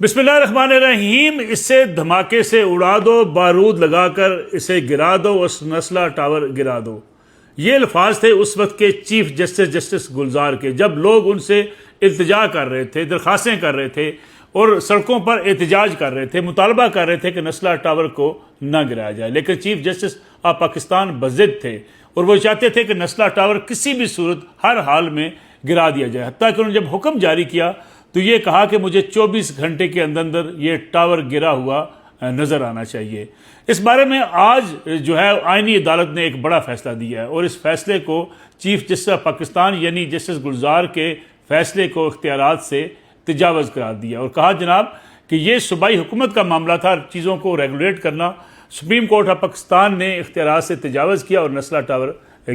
بسم اللہ الرحمن الرحیم. اسے دھماکے سے اڑا دو، بارود لگا کر اسے گرا دو، اس نسلہ ٹاور گرا دو. یہ الفاظ تھے اس وقت کے چیف جسٹس گلزار کے، جب لوگ ان سے التجا کر رہے تھے، درخواستیں کر رہے تھے اور سڑکوں پر احتجاج کر رہے تھے، مطالبہ کر رہے تھے کہ نسلہ ٹاور کو نہ گرایا جائے. لیکن چیف جسٹس آف پاکستان بضد تھے اور وہ چاہتے تھے کہ نسلہ ٹاور کسی بھی صورت ہر حال میں گرا دیا جائے. حتیٰ کہ انہوں نے جب حکم جاری کیا تو یہ کہا کہ مجھے 24 گھنٹے کے اندر یہ ٹاور گرا ہوا نظر آنا چاہیے. اس بارے میں آج جو ہے آئینی عدالت نے ایک بڑا فیصلہ دیا ہے اور اس فیصلے کو چیف جسٹس آف پاکستان یعنی جسٹس گلزار کے فیصلے کو اختیارات سے تجاوز قرار دیا اور کہا جناب کہ یہ صوبائی حکومت کا معاملہ تھا، چیزوں کو ریگولیٹ کرنا. سپریم کورٹ آف پاکستان نے اختیارات سے تجاوز کیا اور نسلہ ٹاور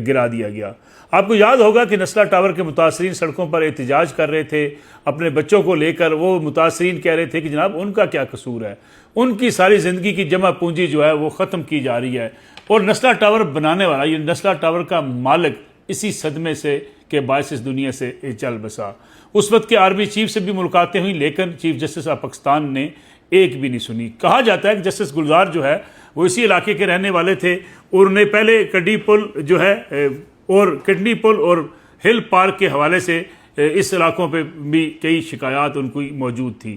گرا دیا گیا. آپ کو یاد ہوگا کہ نسلہ ٹاور کے متاثرین سڑکوں پر احتجاج کر رہے تھے اپنے بچوں کو لے کر. وہ متاثرین کہہ رہے تھے کہ جناب ان کا کیا قصور ہے، ان کی ساری زندگی کی جمع پونجی جو ہے وہ ختم کی جا رہی ہے اور نسلہ ٹاور بنانے والا یہ نسلہ ٹاور کا مالک اسی صدمے سے کے باعث اس دنیا سے چل بسا. اس وقت کے آرمی چیف سے بھی ملاقاتیں ہوئیں لیکن چیف جسٹس آف پاکستان نے ایک بھی نہیں سنی. کہا جاتا ہے کہ جسٹس گلزار جو ہے وہ اسی علاقے کے رہنے والے تھے اور انہیں پہلے کڈی پل جو ہے اور کڈنی پل اور ہل پارک کے حوالے سے اس علاقوں پہ بھی کئی شکایات ان کی موجود تھی.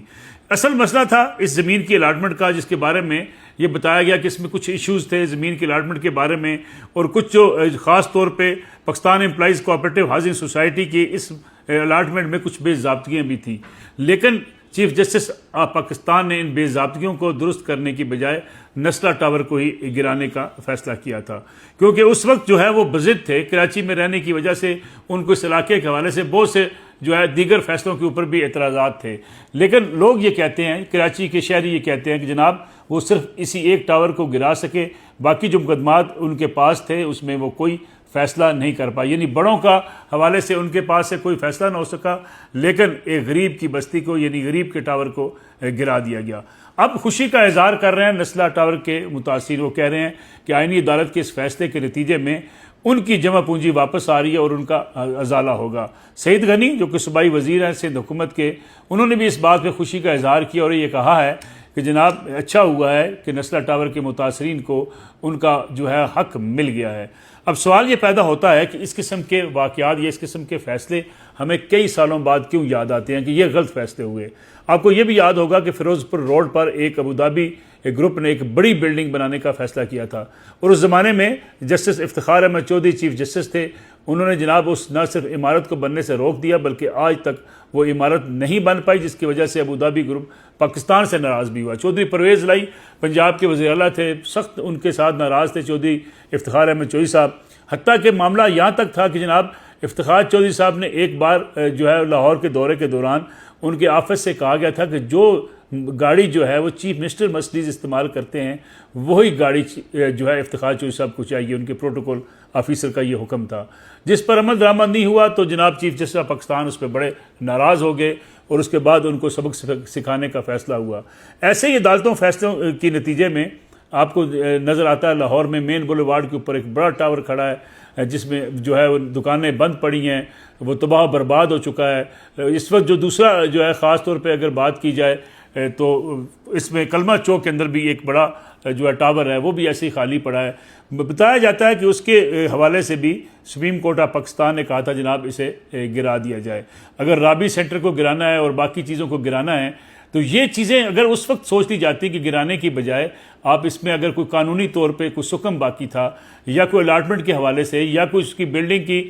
اصل مسئلہ تھا اس زمین کی الاٹمنٹ کا، جس کے بارے میں یہ بتایا گیا کہ اس میں کچھ ایشوز تھے زمین کی الاٹمنٹ کے بارے میں اور کچھ جو خاص طور پہ Pakistan employees cooperative housing society کی اس الاٹمنٹ میں کچھ بے ضابطگیاں بھی تھیں. لیکن چیف جسٹس آف پاکستان نے ان بے ضابطگیوں کو درست کرنے کی بجائے نسلہ ٹاور کو ہی گرانے کا فیصلہ کیا تھا، کیونکہ اس وقت جو ہے وہ بضد تھے. کراچی میں رہنے کی وجہ سے ان کو اس علاقے کے حوالے سے بہت سے جو ہے دیگر فیصلوں کے اوپر بھی اعتراضات تھے. لیکن لوگ یہ کہتے ہیں، کراچی کے شہری یہ کہتے ہیں کہ جناب وہ صرف اسی ایک ٹاور کو گرا سکے، باقی جو مقدمات ان کے پاس تھے اس میں وہ کوئی فیصلہ نہیں کر پائے. یعنی بڑوں کا حوالے سے ان کے پاس سے کوئی فیصلہ نہ ہو سکا لیکن ایک غریب کی بستی کو یعنی غریب کے ٹاور کو گرا دیا گیا. اب خوشی کا اظہار کر رہے ہیں نسلہ ٹاور کے متاثرین. وہ کہہ رہے ہیں کہ آئینی عدالت کے اس فیصلے کے نتیجے میں ان کی جمع پونجی واپس آ رہی ہے اور ان کا ازالہ ہوگا. سعید غنی جو کہ صوبائی وزیر ہیں سندھ حکومت کے، انہوں نے بھی اس بات پہ خوشی کا اظہار کیا اور یہ کہا ہے کہ جناب اچھا ہوا ہے کہ نسلہ ٹاور کے متاثرین کو ان کا جو ہے حق مل گیا ہے. اب سوال یہ پیدا ہوتا ہے کہ اس قسم کے واقعات یا اس قسم کے فیصلے ہمیں کئی سالوں بعد کیوں یاد آتے ہیں کہ یہ غلط فیصلے ہوئے. آپ کو یہ بھی یاد ہوگا کہ فیروز پور روڈ پر ایک ابوظہبی گروپ نے ایک بڑی بلڈنگ بنانے کا فیصلہ کیا تھا اور اس زمانے میں justice Iftikhar Ahmed Chaudhry chief justice تھے. انہوں نے جناب اس نہ صرف عمارت کو بننے سے روک دیا بلکہ آج تک وہ عمارت نہیں بن پائی، جس کی وجہ سے ابوظہبی گروپ پاکستان سے ناراض بھی ہوا. چودھری پرویز لائی پنجاب کے وزیر اعلیٰ تھے، سخت ان کے ساتھ ناراض تھے چودھری افتخار احمد چودھری صاحب. حتیٰ کہ معاملہ یہاں تک تھا کہ جناب افتخار چودھری صاحب نے ایک بار جو ہے لاہور کے دورے کے دوران ان کے آفس سے کہا گیا تھا کہ جو گاڑی جو ہے وہ چیف منسٹر مرسڈیز استعمال کرتے ہیں وہی گاڑی جو ہے افتخار چودھری صاحب کو چاہیے. ان کے پروٹوکول آفیسر کا یہ حکم تھا جس پر عمل درآمد نہیں ہوا تو جناب چیف جسٹس آف پاکستان اس پہ بڑے ناراض ہو گئے اور اس کے بعد ان کو سبق سکھانے کا فیصلہ ہوا. ایسے ہی عدالتوں فیصلوں کے نتیجے میں آپ کو نظر آتا ہے لاہور میں مین بولیوارڈ کے اوپر ایک بڑا ٹاور کھڑا ہے جس میں جو ہے وہ دکانیں بند پڑی ہیں، وہ تباہ و برباد ہو چکا ہے. اس وقت جو دوسرا جو ہے خاص طور پہ اگر بات کی جائے تو اس میں کلمہ چوک کے اندر بھی ایک بڑا جو ہے ٹاور ہے وہ بھی ایسے ہی خالی پڑا ہے. بتایا جاتا ہے کہ اس کے حوالے سے بھی سپریم کورٹ آف پاکستان نے کہا تھا جناب اسے گرا دیا جائے. اگر رابی سینٹر کو گرانا ہے اور باقی چیزوں کو گرانا ہے تو یہ چیزیں اگر اس وقت سوچ لی جاتی کہ گرانے کی بجائے آپ اس میں اگر کوئی قانونی طور پہ کوئی سکم باقی تھا یا کوئی الاٹمنٹ کے حوالے سے یا کوئی اس کی بلڈنگ کی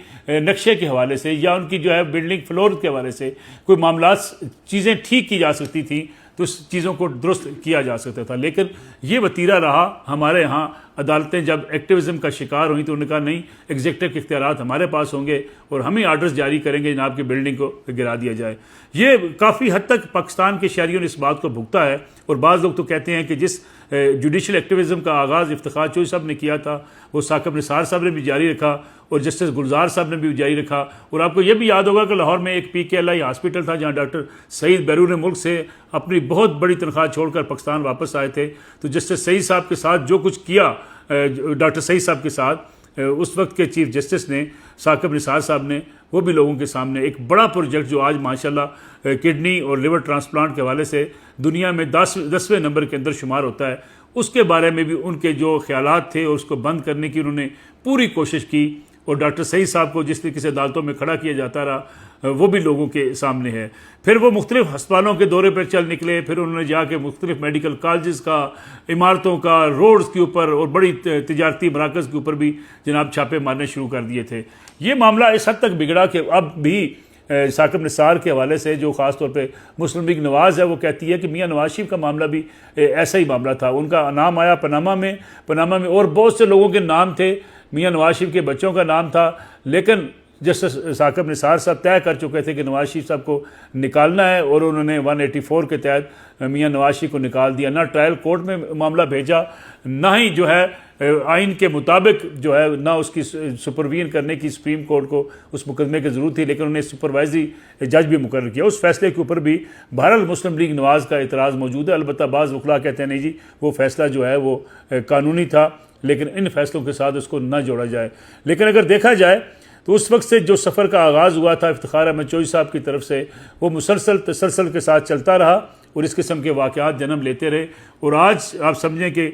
نقشے کے حوالے سے یا ان کی جو ہے بلڈنگ فلور کے حوالے سے کوئی معاملات چیزیں ٹھیک کی جا سکتی تھیں تو اس چیزوں کو درست کیا جا سکتا تھا. لیکن یہ وتیرہ رہا. ہمارے ہاں عدالتیں جب ایکٹیوزم کا شکار ہوئیں تو انہوں نے کہا نہیں، ایگزیکٹو کے اختیارات ہمارے پاس ہوں گے اور ہم ہی آرڈرز جاری کریں گے جناب کی بلڈنگ کو گرا دیا جائے. یہ کافی حد تک پاکستان کے شہریوں نے اس بات کو بھگتا ہے اور بعض لوگ تو کہتے ہیں کہ جس جوڈیشل ایکٹیوزم کا آغاز افتخار چودھری صاحب نے کیا تھا وہ ثاقب نثار صاحب نے بھی جاری رکھا اور جسٹس گلزار صاحب نے بھی جاری رکھا. اور آپ کو یہ بھی یاد ہوگا کہ لاہور میں ایک PKLI ہاسپٹل تھا جہاں ڈاکٹر سعید بیرون ملک سے اپنی بہت بڑی تنخواہ چھوڑ کر پاکستان واپس آئے تھے. تو جسٹس سعید صاحب کے ساتھ جو کچھ کیا ڈاکٹر سعید صاحب کے ساتھ اس وقت کے چیف جسٹس نے ثاقب نثار صاحب نے وہ بھی لوگوں کے سامنے ایک بڑا پروجیکٹ جو آج ماشاءاللہ کڈنی اور لیور ٹرانسپلانٹ کے حوالے سے دنیا میں 10ویں نمبر کے اندر شمار ہوتا ہے، اس کے بارے میں بھی ان کے جو خیالات تھے اور اس کو بند کرنے کی انہوں نے پوری کوشش کی، اور ڈاکٹر سعید صاحب کو جس طریقے سے عدالتوں میں کھڑا کیا جاتا رہا وہ بھی لوگوں کے سامنے ہے۔ پھر وہ مختلف ہسپتالوں کے دورے پر چل نکلے، پھر انہوں نے جا کے مختلف میڈیکل کالجز کا، عمارتوں کا، روڈز کے اوپر اور بڑی تجارتی مراکز کے اوپر بھی جناب چھاپے مارنے شروع کر دیے تھے۔ یہ معاملہ اس حد تک بگڑا کہ اب بھی ثاقب نثار کے حوالے سے جو خاص طور پہ مسلم لیگ نواز ہے وہ کہتی ہے کہ میاں نواز شریف کا معاملہ بھی ایسا ہی معاملہ تھا، ان کا نام آیا پاناما میں اور بہت سے لوگوں کے نام تھے، میاں نواز شریف کے بچوں کا نام تھا، لیکن جسٹس ثاقب نثار صاحب طے کر چکے تھے کہ نواز شریف صاحب کو نکالنا ہے، اور انہوں نے 184 کے تحت میاں نواز شریف کو نکال دیا۔ نہ ٹرائل کورٹ میں معاملہ بھیجا، نہ ہی جو ہے آئین کے مطابق جو ہے نہ اس کی سپرویژن کرنے کی سپریم کورٹ کو اس مقدمے کی ضرورت تھی، لیکن انہوں نے سپروائزری جج بھی مقرر کیا۔ اس فیصلے کے اوپر بھی بہرحال مسلم لیگ نواز کا اعتراض موجود ہے۔ البتہ بعض وکلاء کہتے ہیں نہیں جی وہ فیصلہ جو ہے وہ قانونی تھا، لیکن ان فیصلوں کے ساتھ اس کو نہ جوڑا جائے۔ لیکن اگر دیکھا جائے تو اس وقت سے جو سفر کا آغاز ہوا تھا افتخار احمد چوہدری صاحب کی طرف سے، وہ مسلسل تسلسل کے ساتھ چلتا رہا اور اس قسم کے واقعات جنم لیتے رہے، اور آج آپ سمجھیں کہ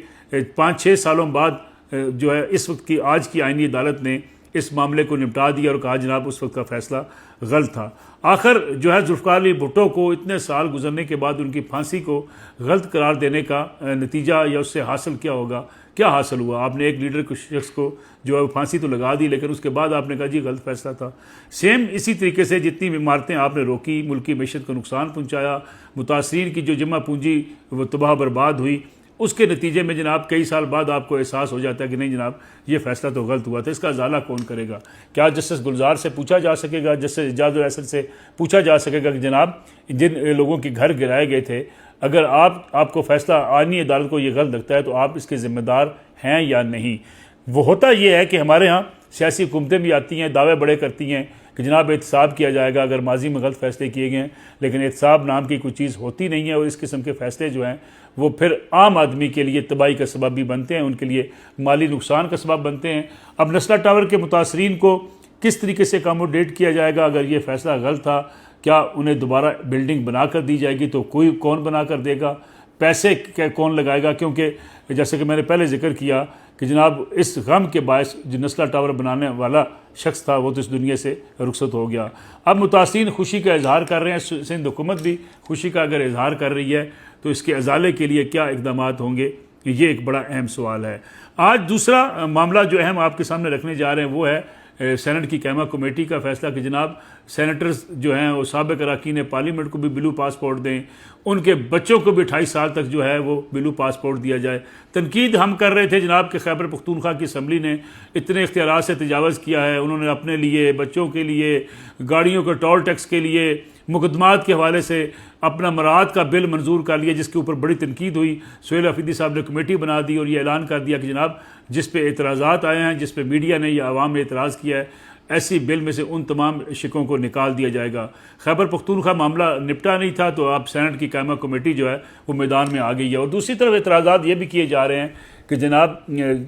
5-6 سالوں بعد جو ہے اس وقت کی آج کی آئینی عدالت نے اس معاملے کو نپٹا دیا اور کہا جناب اس وقت کا فیصلہ غلط تھا۔ آخر جو ہے ذوالفقار علی بھٹو کو اتنے سال گزرنے کے بعد ان کی پھانسی کو غلط قرار دینے کا نتیجہ یا اس سے حاصل کیا ہوگا؟ کیا حاصل ہوا؟ آپ نے ایک لیڈر کو شخص کو جو ہے پھانسی تو لگا دی، لیکن اس کے بعد آپ نے کہا جی غلط فیصلہ تھا۔ سیم اسی طریقے سے جتنی عمارتیں آپ نے روکی، ملکی معیشت کو نقصان پہنچایا، متاثرین کی جو جمع پونجی وہ تباہ برباد ہوئی، اس کے نتیجے میں جناب کئی سال بعد آپ کو احساس ہو جاتا ہے کہ نہیں جناب یہ فیصلہ تو غلط ہوا تھا، اس کا ازالہ کون کرے گا؟ کیا جسٹس گلزار سے پوچھا جا سکے گا، جسٹس اعجاز الحسن سے پوچھا جا سکے گا کہ جناب جن لوگوں کے گھر گرائے گئے تھے، اگر آپ کو فیصلہ آئینی عدالت کو یہ غلط لگتا ہے تو آپ اس کے ذمہ دار ہیں یا نہیں؟ وہ ہوتا یہ ہے کہ ہمارے ہاں سیاسی حکومتیں بھی آتی ہیں، دعوے بڑے کرتی ہیں کہ جناب احتساب کیا جائے گا اگر ماضی میں غلط فیصلے کیے گئے ہیں، لیکن احتساب نام کی کوئی چیز ہوتی نہیں ہے، اور اس قسم کے فیصلے جو ہیں وہ پھر عام آدمی کے لیے تباہی کا سبب بھی بنتے ہیں، ان کے لیے مالی نقصان کا سبب بنتے ہیں۔ اب نسلا ٹاور کے متاثرین کو کس طریقے سے اکاموڈیٹ کیا جائے گا؟ اگر یہ فیصلہ غلط تھا، کیا انہیں دوبارہ بلڈنگ بنا کر دی جائے گی؟ تو کون بنا کر دے گا؟ پیسے کون لگائے گا؟ کیونکہ جیسے کہ میں نے پہلے ذکر کیا کہ جناب اس غم کے باعث جو نسلا ٹاور بنانے والا شخص تھا وہ تو اس دنیا سے رخصت ہو گیا۔ اب متاثرین خوشی کا اظہار کر رہے ہیں، سندھ حکومت بھی خوشی کا اگر اظہار کر رہی ہے تو اس کے ازالے کے لیے کیا اقدامات ہوں گے؟ یہ ایک بڑا اہم سوال ہے۔ آج دوسرا معاملہ جو اہم آپ کے سامنے رکھنے جا رہے ہیں وہ ہے سینٹ کی قیمہ کمیٹی کا فیصلہ کہ جناب سینیٹرز جو ہیں وہ سابق اراکین پارلیمنٹ کو بھی بلو پاسپورٹ دیں، ان کے بچوں کو بھی 28 سال تک جو ہے وہ بلو پاسپورٹ دیا جائے۔ تنقید ہم کر رہے تھے جناب کہ خیبر پختونخوا کی اسمبلی نے اتنے اختیارات سے تجاوز کیا ہے، انہوں نے اپنے لیے، بچوں کے لیے، گاڑیوں کے ٹول ٹیکس کے لیے، مقدمات کے حوالے سے اپنا مراعات کا بل منظور کر لیا، جس کے اوپر بڑی تنقید ہوئی۔ سہیل حفیظی صاحب نے کمیٹی بنا دی اور یہ اعلان کر دیا کہ جناب جس پہ اعتراضات آئے ہیں، جس پہ میڈیا نے یا عوام نے اعتراض کیا ہے، ایسی بل میں سے ان تمام شکوں کو نکال دیا جائے گا۔ خیبر پختونخوا معاملہ نپٹا نہیں تھا تو اب سینٹ کی قائمہ کمیٹی جو ہے وہ میدان میں آ گئی ہے۔ اور دوسری طرف اعتراضات یہ بھی کیے جا رہے ہیں کہ جناب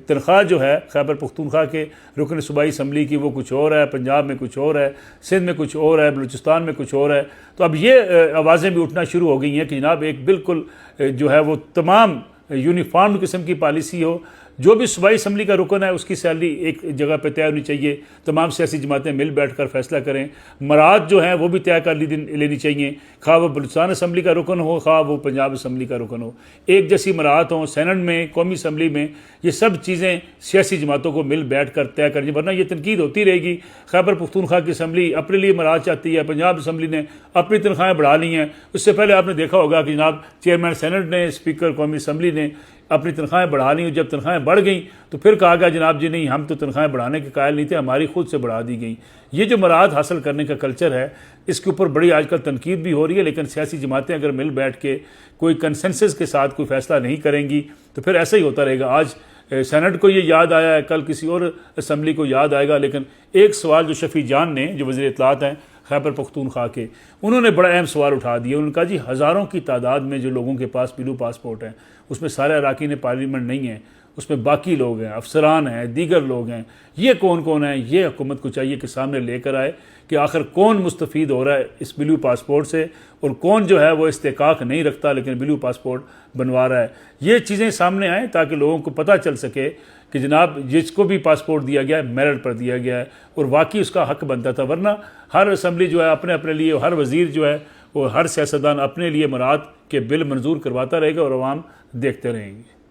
تنخواہ جو ہے خیبر پختونخوا کے رکن صوبائی اسمبلی کی وہ کچھ اور ہے، پنجاب میں کچھ اور ہے، سندھ میں کچھ اور ہے، بلوچستان میں کچھ اور ہے۔ تو اب یہ آوازیں بھی اٹھنا شروع ہو گئی ہیں کہ جناب ایک بالکل جو ہے وہ تمام یونیفارم قسم کی پالیسی ہو، جو بھی صوبائی اسمبلی کا رکن ہے اس کی سیلری ایک جگہ پہ طے ہونی چاہیے، تمام سیاسی جماعتیں مل بیٹھ کر فیصلہ کریں، مراعات جو ہیں وہ بھی طے کر لینی چاہیے، خواہ وہ بلوچستان اسمبلی کا رکن ہو، خواہ وہ پنجاب اسمبلی کا رکن ہو، ایک جیسی مراعات ہوں سینٹ میں، قومی اسمبلی میں۔ یہ سب چیزیں سیاسی جماعتوں کو مل بیٹھ کر طے کرنی، ورنہ یہ تنقید ہوتی رہے گی۔ خیبر پختونخوا کی اسمبلی اپنے لیے مراعات چاہتی ہے، پنجاب اسمبلی نے اپنی تنخواہیں بڑھا لی ہیں۔ اس سے پہلے آپ نے دیکھا ہوگا کہ جناب چیئرمین سینٹ نے، اسپیکر قومی اسمبلی نے اپنی تنخواہیں بڑھا لی، جب تنخواہیں بڑھ گئیں تو پھر کہا گیا جناب جی نہیں ہم تو تنخواہیں بڑھانے کے قائل نہیں تھے، ہماری خود سے بڑھا دی گئیں۔ یہ جو مراعات حاصل کرنے کا کلچر ہے اس کے اوپر بڑی آج کل تنقید بھی ہو رہی ہے، لیکن سیاسی جماعتیں اگر مل بیٹھ کے کوئی کنسنسس کے ساتھ کوئی فیصلہ نہیں کریں گی تو پھر ایسا ہی ہوتا رہے گا۔ آج سینٹ کو یہ یاد آیا ہے، کل کسی اور اسمبلی کو یاد آئے گا، لیکن ایک سوال جو شفیع جان نے جو وزیر اطلاعات ہیں خیبر پختونخوا کے، انہوں نے بڑا اہم سوال اٹھا دیا۔ انہوں نے کہا جی ہزاروں کی تعداد میں جو لوگوں کے پاس بلو پاسپورٹ ہیں اس میں سارے اراکین پارلیمنٹ نہیں ہیں، اس میں باقی لوگ ہیں، افسران ہیں، دیگر لوگ ہیں، یہ کون کون ہیں، یہ حکومت کو چاہیے کہ سامنے لے کر آئے کہ آخر کون مستفید ہو رہا ہے اس بلیو پاسپورٹ سے اور کون جو ہے وہ استحقاق نہیں رکھتا لیکن بلیو پاسپورٹ بنوا رہا ہے۔ یہ چیزیں سامنے آئیں تاکہ لوگوں کو پتہ چل سکے کہ جناب جس کو بھی پاسپورٹ دیا گیا ہے میرٹ پر دیا گیا ہے اور واقعی اس کا حق بنتا تھا، ورنہ ہر اسمبلی جو ہے اپنے اپنے لیے، ہر وزیر جو ہے وہ، ہر سیاستدان اپنے لیے مراد کے بل منظور کرواتا رہے گا اور عوام دیکھتے رہیں گے۔